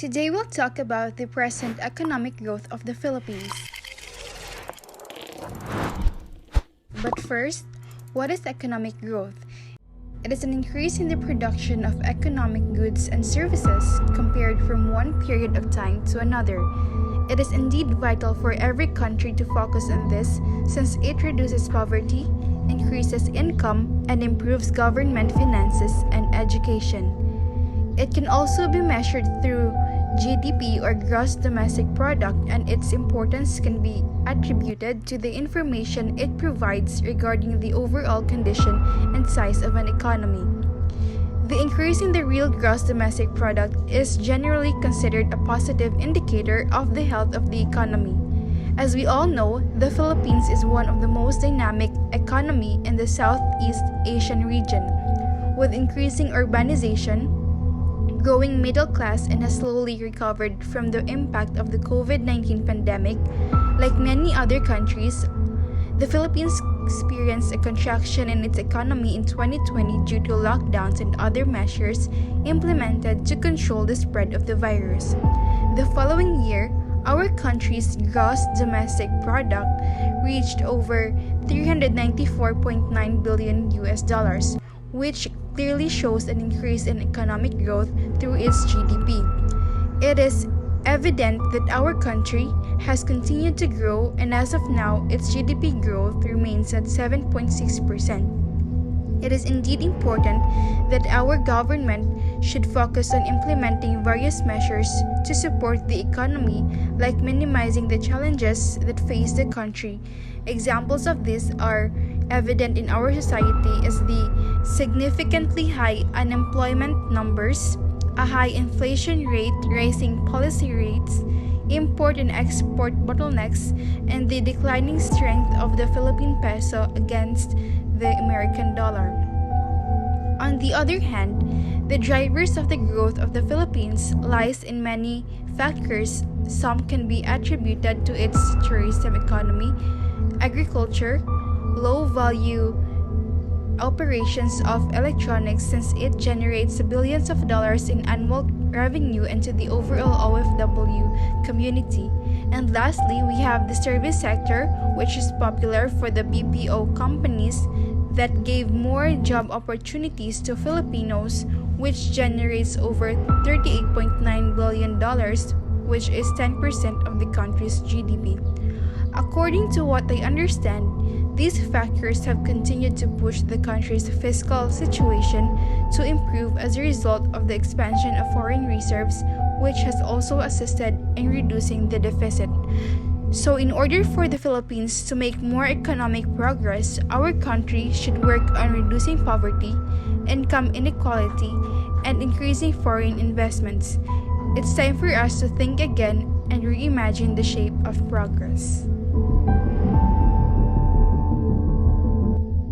Today we'll talk about the present economic growth of the Philippines. But first, what is economic growth? It is an increase in the production of economic goods and services compared from one period of time to another. It is indeed vital for every country to focus on this since it reduces poverty, increases income, and improves government finances and education. It can also be measured through GDP or gross domestic product, and its importance can be attributed to the information it provides regarding the overall condition and size of an economy. The increase in the real gross domestic product is generally considered a positive indicator of the health of the economy. As we all know, the Philippines is one of the most dynamic economy in the Southeast Asian region, with increasing urbanization, growing middle class, and has slowly recovered from the impact of the COVID-19 pandemic. Like many other countries, the Philippines experienced a contraction in its economy in 2020 due to lockdowns and other measures implemented to control the spread of the virus. The following year, our country's gross domestic product reached over $394.9 billion, which clearly shows an increase in economic growth through its GDP. It is evident that our country has continued to grow, and as of now, its GDP growth remains at 7.6%. It is indeed important that our government should focus on implementing various measures to support the economy, like minimizing the challenges that face the country. Examples of this are evident in our society as the significantly high unemployment numbers, a high inflation rate, raising policy rates, import and export bottlenecks, and the declining strength of the Philippine peso against the American dollar. On the other hand, the drivers of the growth of the Philippines lies in many factors. Some can be attributed to its tourism economy, agriculture, low-value operations of electronics since it generates billions of dollars in annual revenue into the overall OFW community. And lastly, we have the service sector, which is popular for the BPO companies that gave more job opportunities to Filipinos, which generates over $38.9 billion, which is 10% of the country's GDP. According to what I understand, these factors have continued to push the country's fiscal situation to improve as a result of the expansion of foreign reserves, which has also assisted in reducing the deficit. So in order for the Philippines to make more economic progress, our country should work on reducing poverty, income inequality, and increasing foreign investments. It's time for us to think again and reimagine the shape of progress.